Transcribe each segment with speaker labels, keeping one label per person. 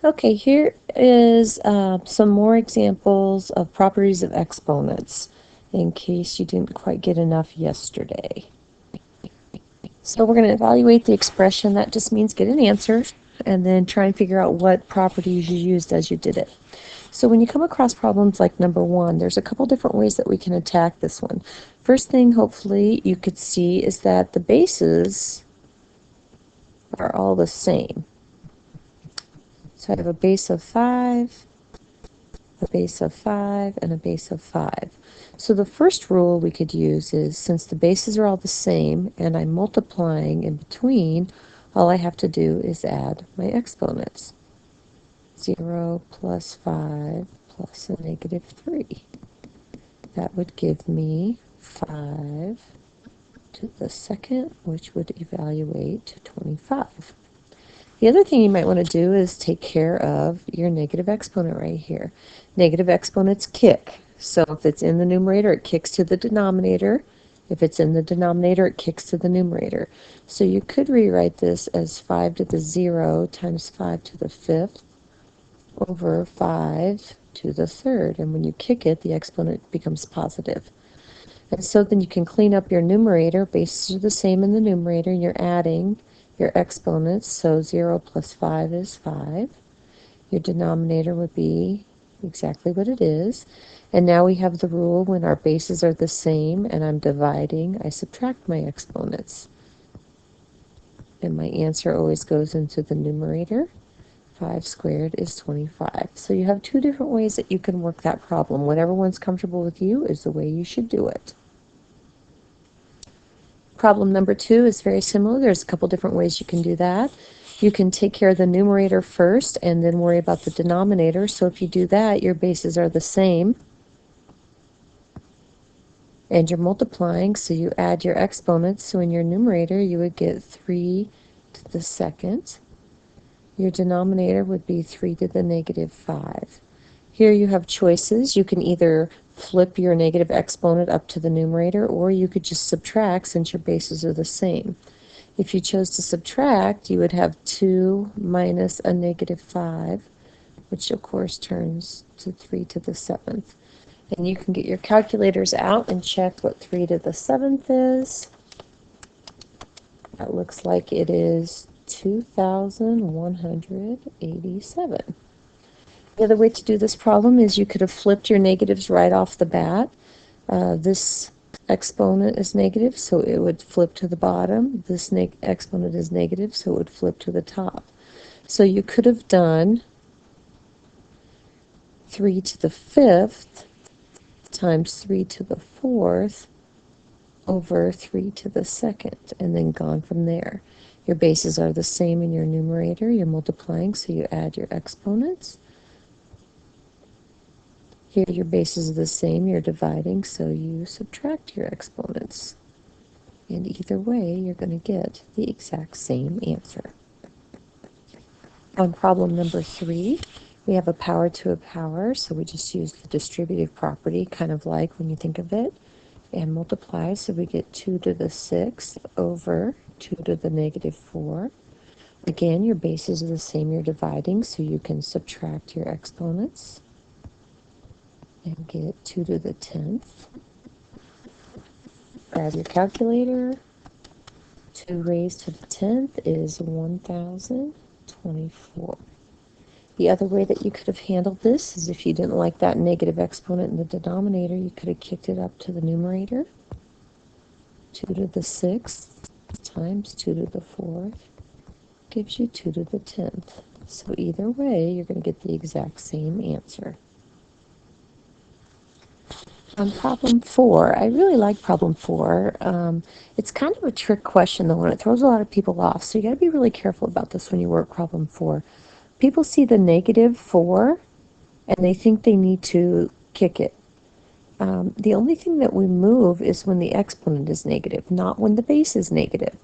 Speaker 1: Okay, here is some more examples of properties of exponents in case you didn't quite get enough yesterday. So we're going to evaluate the expression. That just means get an answer and then try and figure out what properties you used as you did it. So when you come across problems like number 1, there's a couple different ways that we can attack this one. First thing, hopefully, you could see is that the bases are all the same. So I have a base of 5, a base of 5, and a base of 5. So the first rule we could use is, since the bases are all the same and I'm multiplying in between, all I have to do is add my exponents. 0 plus 5 plus a negative 3. That would give me 5 to the second, which would evaluate to 25. The other thing you might want to do is take care of your negative exponent right here. Negative exponents kick. So if it's in the numerator, it kicks to the denominator. If it's in the denominator, it kicks to the numerator. So you could rewrite this as 5 to the 0 times 5 to the 5th over 5 to the 3rd. And when you kick it, the exponent becomes positive. And so then you can clean up your numerator. Bases are the same in the numerator. You're adding your exponents. So 0 plus 5 is 5. Your denominator would be exactly what it is. And now we have the rule, when our bases are the same and I'm dividing, I subtract my exponents. And my answer always goes into the numerator. 5 squared is 25. So you have two different ways that you can work that problem. Whatever one's comfortable with you is the way you should do it. Problem number 2 is very similar. There's a couple different ways you can do that. You can take care of the numerator first and then worry about the denominator. So if you do that, your bases are the same. And you're multiplying, so you add your exponents. So in your numerator, you would get 3 to the second. Your denominator would be 3 to the negative 5. Here you have choices. You can either flip your negative exponent up to the numerator, or you could just subtract since your bases are the same. If you chose to subtract, you would have 2 minus a negative 5, which of course turns to 3 to the 7th. And you can get your calculators out and check what 3 to the 7th is. That looks like it is 2,187. The other way to do this problem is you could have flipped your negatives right off the bat. This exponent is negative, so it would flip to the bottom. This exponent is negative, so it would flip to the top. So you could have done 3 to the 5th times 3 to the 4th over 3 to the 2nd, and then gone from there. Your bases are the same in your numerator. You're multiplying, so you add your exponents. Here your bases are the same. You're dividing, so you subtract your exponents. And either way, you're going to get the exact same answer. On problem number 3, we have a power to a power, so we just use the distributive property, kind of like when you think of it, and multiply, so we get 2 to the 6th over 2 to the negative 4. Again, your bases are the same. You're dividing, so you can subtract your exponents and get 2 to the 10th. Grab your calculator. 2 raised to the 10th is 1,024. The other way that you could have handled this is, if you didn't like that negative exponent in the denominator, you could have kicked it up to the numerator. 2 to the 6th times 2 to the 4th gives you 2 to the 10th. So either way, you're going to get the exact same answer. On problem 4, I really like problem 4. It's kind of a trick question, though, and it throws a lot of people off. So you got to be really careful about this when you work problem 4. People see the negative 4, and they think they need to kick it. The only thing that we move is when the exponent is negative, not when the base is negative.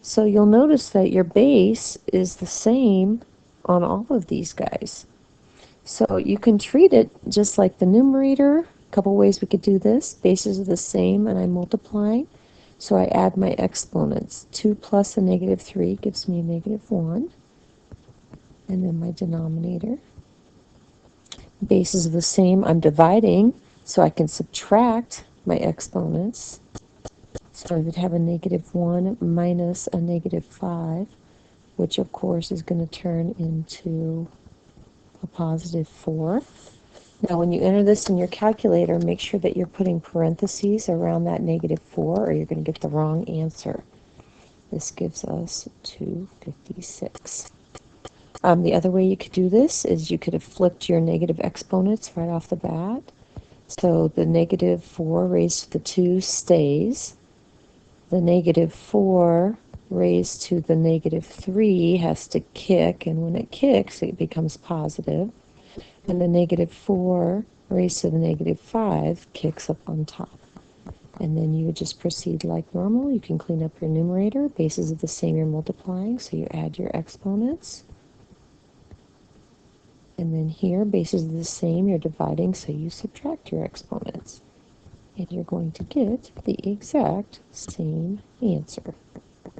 Speaker 1: So you'll notice that your base is the same on all of these guys. So you can treat it just like the numerator. A couple ways we could do this. Bases are the same and I'm multiplying. So I add my exponents. 2 plus a negative 3 gives me a negative 1. and then my denominator. Bases are the same. I'm dividing, so I can subtract my exponents. So I would have a -1 minus a -5, which of course is going to turn into a +4. Now when you enter this in your calculator, make sure that you're putting parentheses around that -4 or you're going to get the wrong answer. This gives us 256. The other way you could do this is you could have flipped your negative exponents right off the bat. So the -4 raised to the 2 stays. The -4 raised to the -3 has to kick, and when it kicks, it becomes positive. And the -4 raised to the -5 kicks up on top. And then you would just proceed like normal. You can clean up your numerator. Bases are the same, you're multiplying, so you add your exponents. And then here, bases are the same, you're dividing, so you subtract your exponents. And you're going to get the exact same answer.